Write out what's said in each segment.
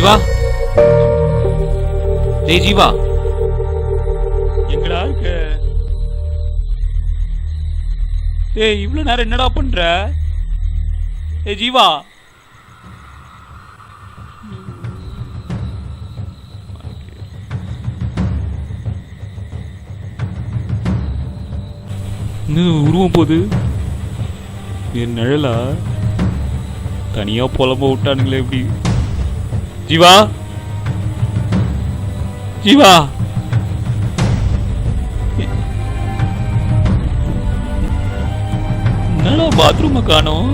ஜீவா, டேய் ஜீவா, எங்கடா இருக்க? ஏய் இவ்வளவு நேரம் என்னடா பண்ற? ஏய் ஜீவா, உருவம் போகுது. என் நிழலா? தனியா புலம்ப விட்டானுங்களே எப்படி? ஜீவா, ஜீவா, என்னடா பாத்ரூமை காணோம்?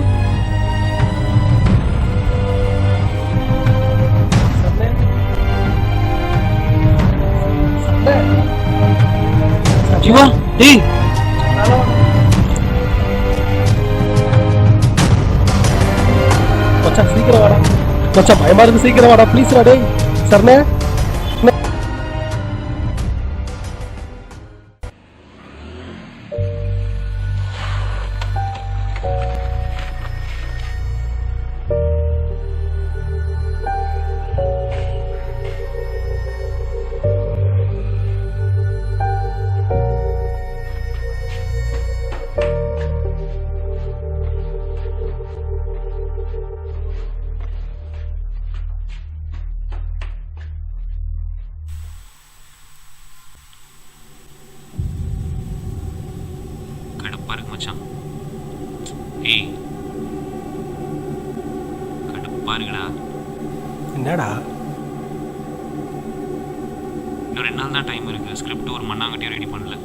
ஜீவா, டேய் மச்சான் சீக்கிரம் வாடா மச்சான், பயமா இருக்கு, சீக்கிரம் வாடா ப்ளீஸ் டா. டேய் சரணே, கடுப்பா இருக்கு மச்சான். ஏய் கடுப்பா இருக்குடா. என்னடா இன்னும் 2 நாள் தான் டைம் இருக்கு. ஸ்கிரிப்ட் ஒரு மண்ணாங்கட்டியும் ரெடி பண்ணல.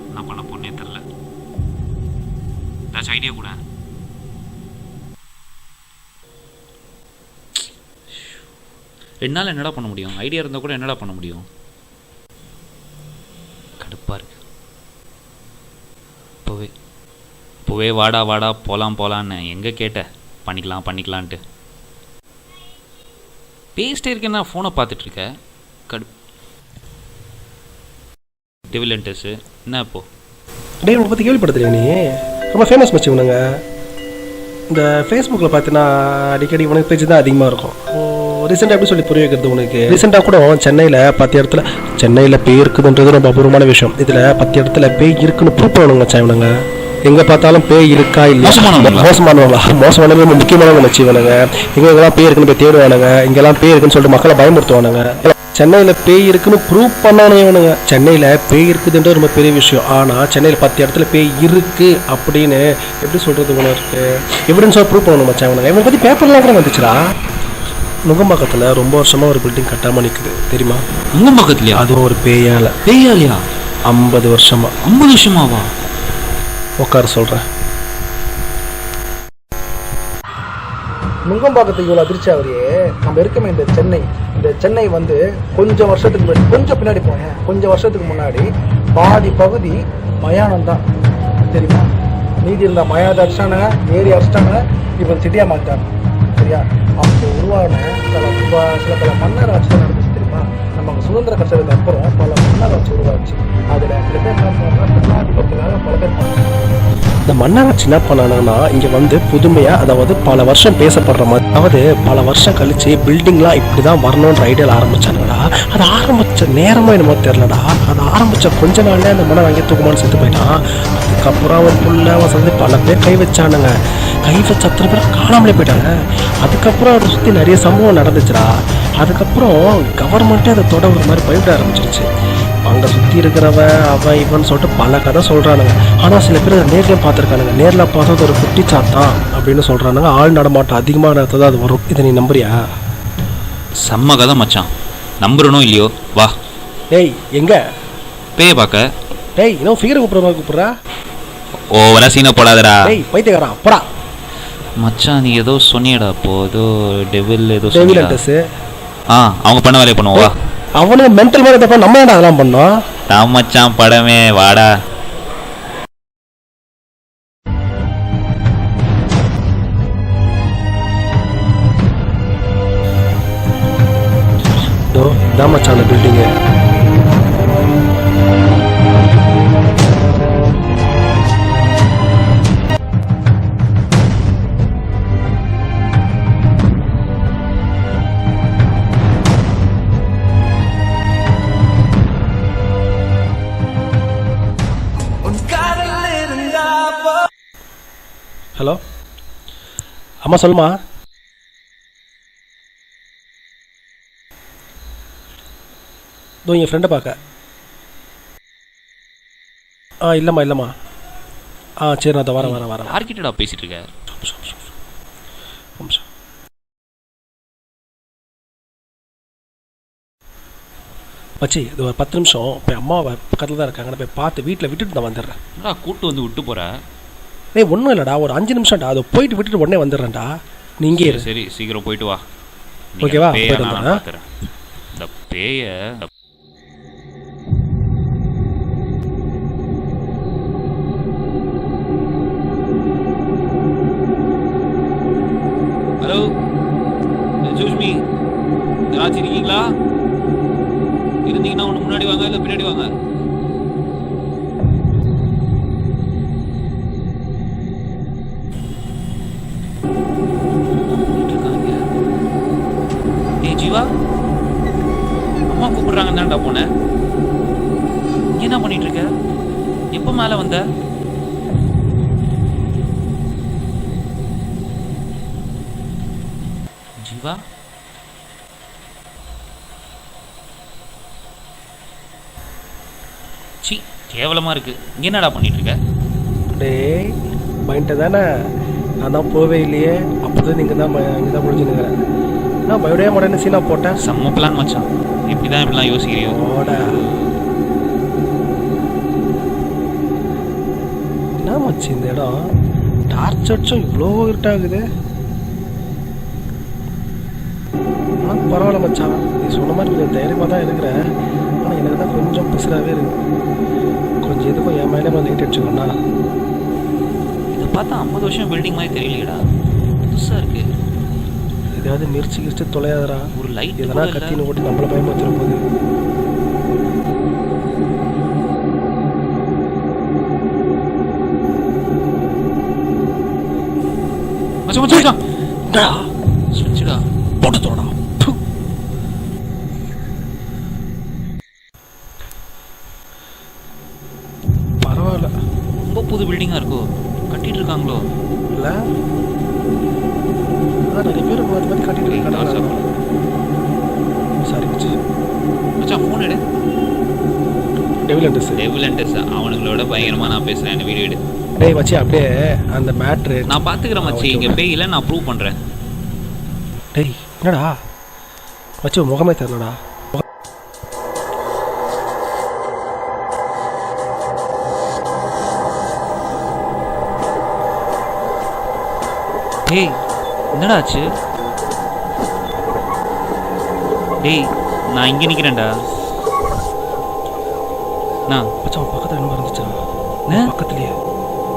என்ன பண்ண போறேனே தெரியல. ஏதாச்சும் ஐடியா கூட? 2 நாள் என்னடா பண்ண முடியும்? ஐடியா இருந்தால் கூட என்னடா பண்ண முடியும்? கடுப்பா இருக்கு. இப்போவே வாடா வாடா போகலான்னு எங்கே கேட்ட? பண்ணிக்கலான்ட்டு பேசிட்டே இருக்கேன். நான் ஃபோனை பார்த்துட்ருக்க. டெவிலண்டஸு என்ன இப்போ? டேய் உங்களை பற்றி கேள்விப்படுத்துறியா நீ? ரொம்ப ஃபேமஸ் மச்சி இவனுங்க. இந்த ஃபேஸ்புக்கில் பார்த்தீங்கன்னா அடிக்கடி உனக்கு பேஜ் தான் அதிகமாக இருக்கும். ரீசெண்டாக எப்படி சொல்லி புரிய வைக்கிறது உனக்கு? ரீசெண்டாக கூட சென்னையில் 10 இடத்துல சென்னையில் பேய் இருக்குதுன்றது ரொம்ப அபூர்வமான விஷயம். இதில் 10 இடத்துல பேய் இருக்குன்னு ப்ரூவ் பண்ணணுங்க மச்சான் இவனுங்க. எங்கே பார்த்தாலும் பேய் இருக்கா இல்லை, மோசமானவங்க ரொம்ப முக்கியமானவங்க வச்சு இவனுங்க. எங்கெல்லாம் பேய் இருக்குன்னு போய் தேடுவானுங்க. இங்கெல்லாம் பேய் இருக்குன்னு சொல்லிட்டு மக்களை பயமுறுத்துவானுங்க. சென்னையில் பேய் இருக்குன்னு ப்ரூவ் பண்ணணும் இவனுங்க. சென்னையில் பேய் இருக்குதுன்றது ரொம்ப பெரிய விஷயம். ஆனால் சென்னையில் 10 இடத்துல பேய் இருக்குது அப்படின்னு எப்படி சொல்கிறது உனக்கு? எவிடன்ஸாக ப்ரூவ் பண்ணணும் மச்சான் இவனுங்க. இவனை பற்றி பேப்பர்லாம் கூட வந்துச்சுடா. நுங்கம்பாக்கத்தில் ரொம்ப வருஷமாக ஒரு பில்டிங் கட்டாமல் நிற்குது தெரியுமா? நுங்கம்பாக்கத்துலையா? அதுவும் ஒரு பேயாலையா? 50 வருஷமா. 50 வருஷமாவா? உட்கார சொல்கிறேன். நுங்கம்பாக்கத்துக்கு இவ்வளோ அதிர்ச்சி ஆகுறியே. நம்ம இருக்கமே இந்த சென்னை வந்து கொஞ்சம் வருஷத்துக்கு முன்னாடி, கொஞ்சம் பின்னாடி போனேன், கொஞ்சம் வருஷத்துக்கு முன்னாடி பாதி பகுதி மயானம் தான் தெரியுமா? மீதி இருந்த மயானத்தை அடிச்சிட்டானுங்க, ஏரி அடிச்சிட்டானுங்க, இப்போ சிட்டியாக மாற்றிட்டாங்க சரியா? அப்போ உருவான சில பல மன்னர் ஆட்சி தான் நடந்துச்சு தெரியுமா? நமக்கு சுதந்திர கட்சிக்கு அப்புறம் பல மன்னர் ஆட்சி உருவாச்சு. அதில் சில பேர் என்ன பண்ணாங்க, பல பேர் பண்ணாங்க. இந்த மன்னராட்சி என்ன பண்ணாங்கன்னா இங்கே வந்து புதுமையாக, அதாவது பல வருஷம் பேசப்படுற மாதிரி, அதாவது பல வருஷம் கழிச்சு பில்டிங்லாம் இப்படி தான் வரணுன்ற ஐடியாவில் ஆரம்பிச்சானுங்கடா. அது ஆரம்பித்த நேரமாக என்னமோ தெரிலடா. அது ஆரம்பித்த கொஞ்ச நாள்லேயே அந்த மன்னர் அங்கே தூக்குமான்னு செத்து போயிட்டான். அதுக்கப்புறம் அவன் புள்ள வசதி பல பேர் கை வச்சானுங்க. கை வச்ச அத்தனை பேர் காணாமலே போயிட்டாங்க. அதுக்கப்புறம் அதை சுற்றி நிறைய சம்பவம் நடந்துச்சுடா. அதுக்கப்புறம் கவர்மெண்ட்டே அதை தொட ஒரு மாதிரி பயப்பட ஆரம்பிச்சிருச்சு. அங்கே சுற்றி இருக்கிறவன் அவன் இவன் சொல்லிட்டு பல கதை சொல்கிறானுங்க. ஆனால் சில பேர் அதை நேரில் பார்த்துருக்கானுங்க. நேரில் பார்த்தது ஒரு குட்டிச்சாத்தான் அப்படின்னு சொல்கிறானுங்க. ஆள் நடமாட்டம் அதிகமாக இடத்துல அது வரும். இதை நீ நம்புறியா? செம்ம கதை மச்சான். நம்புறனோ இல்லையோ வா. டேய் எங்கே பேய பார்க்க? டேய் இன்னும் ஃபிகரை கூப்பிட்றா. ஓவரா சீனை போடாதடா. டேய் பைத்தியக்காரன் போடா. மச்சான் நீ ஏதோ சொன்னியடா அப்போ, ஏதோ டெவிலண்டஸ். அவங்க பண்ண வேலையை பண்ணுவா. அவனுக்கு மென்டல் மாதிரி தப்பா நம்ம ஏன்டா அதெல்லாம் பண்ணோம்? தான் மச்சான் படமே வாடா. இதான் மச்சான் அந்த பில்டிங்கு. ஹலோ அம்மா சொல்லுமா. இதோ என் ஃப்ரெண்டை பார்க்க. இல்லைம்மா. சரி நான் வரேன். யார்கிட்டடா பேசிட்டு இருக்க? மச்சி இது ஒரு 10 நிமிஷம் இப்போ அம்மா பக்கத்தில் தான் இருக்காங்க. நான் போய் பார்த்து வீட்டில் விட்டுட்டு நான் வந்துடுறேன். என்னடா கூட்டு வந்து விட்டு போற? ஒன்றும் இல்லைடா, ஒரு 5 நிமிஷம்டா, அதை போயிட்டு விட்டுட்டு உடனே வந்துடுறேன்டா. நீ இங்கே இரு. சரி சீக்கிரம் போயிட்டு வா. ஓகேவா? போயிட்டு வந்துடுறேன். இந்த பேய ஹலோ ஜோஷ்மி, யாராச்சும் இருக்கீங்களா? இருந்தீங்கன்னா ஒன்று முன்னாடி வாங்க, இல்லை பின்னாடி வாங்க. ஏய் ஜீவா, அம்மா கூப்பிடுறாங்க தான்டா போனேன். நீ என்ன பண்ணிட்டு இருக்க? எப்போ மேலே வந்த? ஜீவா சி கேவலமாக இருக்கு. இங்கே என்னடா பண்ணிட்டு இருக்க? டேய் பயன்ட்ட தானே, நான் தான் போவே இல்லையே. அப்போ தான் இங்கே தான் முடிஞ்சுன்னுக்கிறேன். நான் பயப்படவே மாட்டேன்னு சீனா போட்டேன். செம்ம பிளான் மச்சான். எப்படி தான் இப்படிலாம் யோசிக்கிறியோ? ஓட என்ன மச்சி இந்த இடம் டார்ச் அடிச்சும் இவ்வளோ இருட்டாகுது. ஆனால் பரவாயில்ல மச்சான், நீ சொன்ன மாதிரி கொஞ்சம் தைரியமாக தான் இருக்கிறேன். ஆனால் எனக்கு தான் கொஞ்சம் பிசுறாகவே இருக்கு. கொஞ்சம் எதுக்கும் என் மேலே வந்து லைட் அடிச்சுக்கோண்ணா. இதை பார்த்தா 50 வருஷம் பில்டிங் மாதிரி தெரியலையடா, புதுசாக இருக்கு. ஏதாவது மிர்ச்சி தொலையாதரா? ஒரு லைட் எதனா கத்தின்னு ஓட்டி நம்மள பயமுறுத்துற போது. போட்டு தோடா. பரவாயில்ல, ரொம்ப புது பில்டிங்கா இருக்கோ? கட்டிட்டு இருக்காங்களோ? இல்லை அதான் நிறைய பேர் மாற்றி மாற்றி கட்டிட்டு இருக்காங்க. சாரி மச்சி. மச்சான் ஃபோன் எடு. டெவிலண்டஸ் அவனுங்களோட பயங்கரமாக நான் பேசுகிறேன். என்ன வீடியோ எடு. டேய் மச்சி, அப்படியே அந்த மேட்ரு நான் பார்த்துக்கிறேன் மச்சி. இங்கே பேய் இல்லை, நான் ப்ரூவ் பண்ணுறேன். டேய் என்னடா மச்சி, முகமே தெரியலடா. டேய் என்னடா ஆச்சு? டேய் நான் இங்கே நிற்கிறேன்டா. நான் மச்சான் பக்கத்தில் என்ன இருந்துச்சா? பக்கத்துலேயே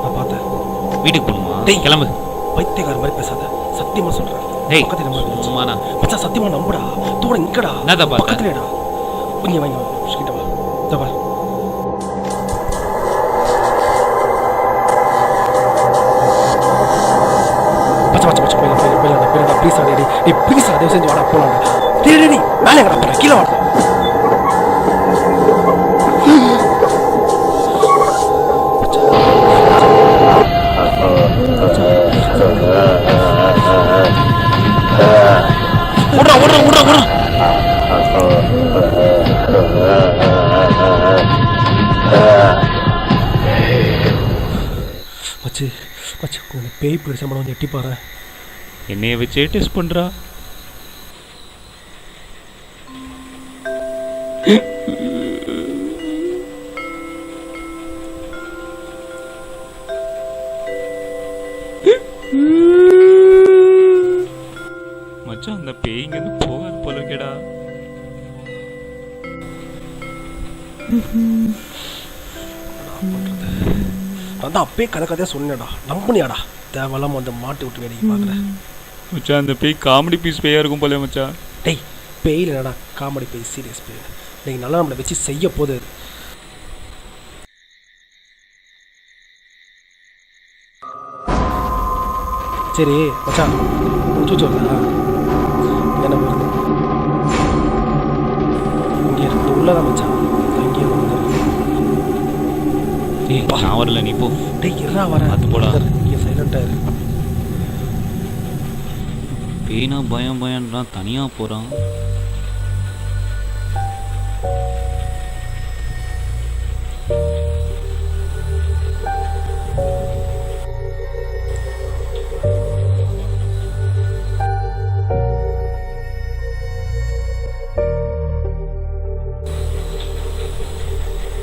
நான் பார்த்தேன். வீட்டுக்கு போகணுமா? டேய் கிளம்பு. பைத்தியக்கார மாதிரி பேசாத, சத்தியமாக சொல்கிறேன். டேய் பக்கத்தில் என்ன இருந்துச்சு? சும்மாண்ணா மச்சான் சத்தியமாக நம்புடா. தூட இங்கடா, என்னதா பார்த்தா? பக்கத்துலேடா. இங்கே வாங்க கிட்ட வா. தப்பா ப்ளீஸ் ஆடி நீ ப்ளீஸ் அதே செஞ்சு வாடா போலாம். டேடி மேலே எங்கடா போற? கீழே வாடா. ஓடுறா ஓடுறா ஓடுறா ஓடுறா. மச்சி மச்சி பேய் பிடிச்ச மனம் வந்து எட்டி பாரு. என்னைய வச்சே டெஸ்ட் பண்றா. மச்சான் அந்த பேய்ங்க இருந்து போகாது போல இருக்கேடா. அதான் அப்பயே கதையா சொன்னேடா, நம்புனியாடா? தேவையில்லாம வந்து மாட்டி விட்டு வேடிக்கை பார்க்குறேன். மச்சான் அந்த பேய் காமெடி பீஸ் பேயா இருக்கும் போல மச்சான். டேய் பேயில் என்னடா காமெடி பேய், சீரியஸ் பேய். நீங்கள் நல்லா நம்மளை வச்சு செய்ய போகுது. சரி மச்சான் முடிச்சு வரல என்ன வருது இங்கே இருக்கு உள்ளதான் மச்சான். இங்கே வந்து நான் வரல, நீ போ. டேய் இருடா வரேன். அது போடா. இங்கே சைடாக சைலண்டாக இரு. பேனா பயம் பயன்றான், தனியாக போகிறான்.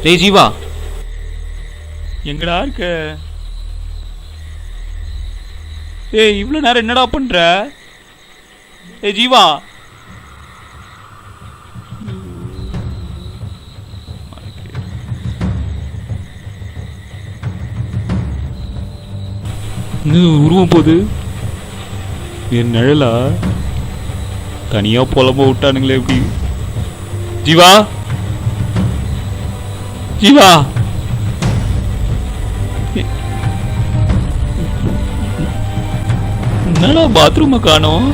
டேய் ஜீவா, எங்கடா இருக்க? ஏய் இவ்வளோ நேரம் என்னடா பண்ற? ஏய் ஜீவா, உருவம் போகுது. என் நிழலா? தனியா புலம்ப விட்டானுங்களே எப்படி? ஜீவா, ஜீவா, என்னடா பாத்ரூமை காணோம்?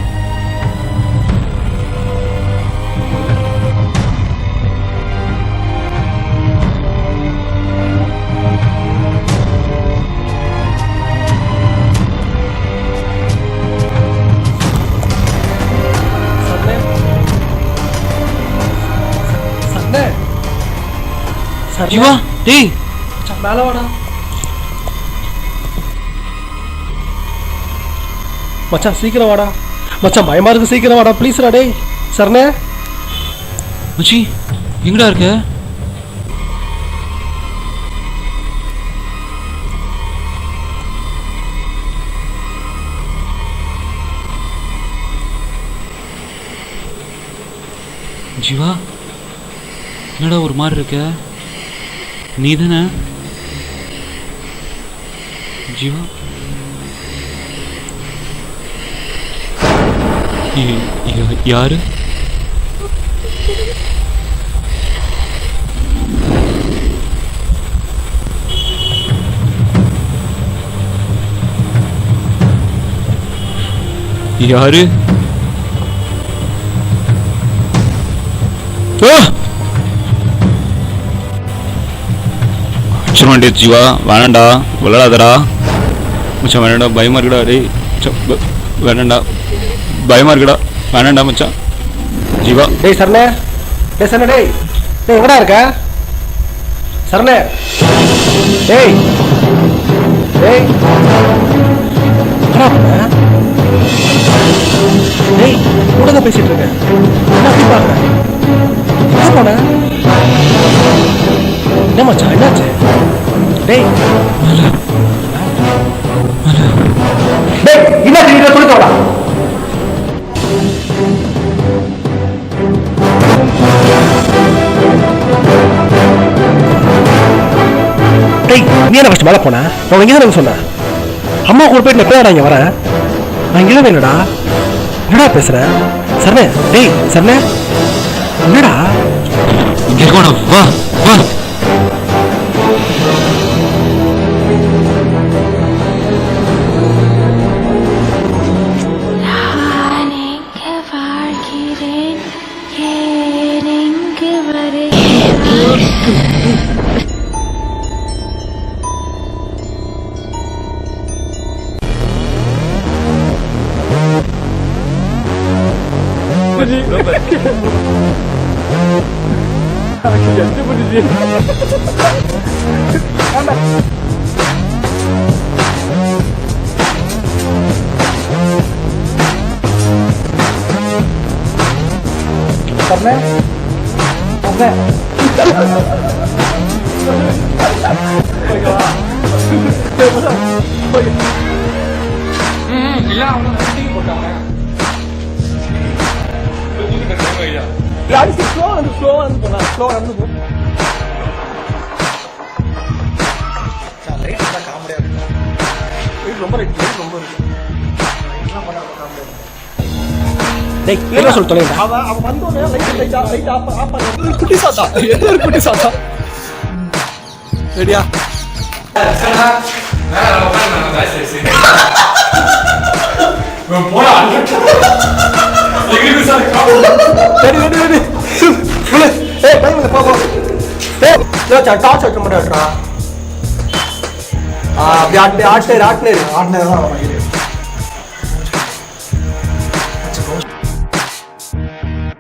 ஜீவா, டேய் மேலே வாடா. மச்சான் சீக்கிரம் வாடா மச்சான், பயமா இருக்கு, சீக்கிரம் வாடா ப்ளீஸ்ரா. டேய் சரணே. மச்சி எங்கடா இருக்க? ஜீவா, என்னடா ஒரு மாதிரி இருக்க? நீ தானே ஜீவா? யாரு? யாரு? அடிச்சிருவான்டே ஜீவா, வேணாண்டா, விளையாடாதடா மச்சான், வேணாண்டா, பயமா இருக்குடா. டேய் வேணாண்டா, பயமா இருக்குடா, வேணாண்டா மச்சான். ஜீவா. டேய் சரணே, டேய் சரணே, டேய் டேய் எங்கடா இருக்க சரணே? டேய் டேய் என்னடா பண்ண? டேய் கூட தான் பேசிட்டு இருக்கேன், என்ன அப்படி பாக்குற? என்ன பண்ண? என்ன மச்சான், என்னாச்சு? டேய் டேய் என்ன நீங்க கொடுத்தோடா? டேய் நீ என்ன ஃபஸ்ட் மேலே போன? நான் இங்கே தானே சொன்னேன், அம்மா கூட போயிட்டு நான் எப்போ இங்கே வரேன்? நான் இங்கே தான் இல்லைடா. என்னடா பேசுகிறேன் சரணே? டேய் சரணே, என்னடா இங்கே இருக்கணும், வா வா. என்ன சொல்ல தொலைங்க? குட்டி சாத்தா, எந்த ஒரு குட்டி சாத்தா? ரெடியா? அப்படியே ஆட்டினேரு ஆட்டினதான்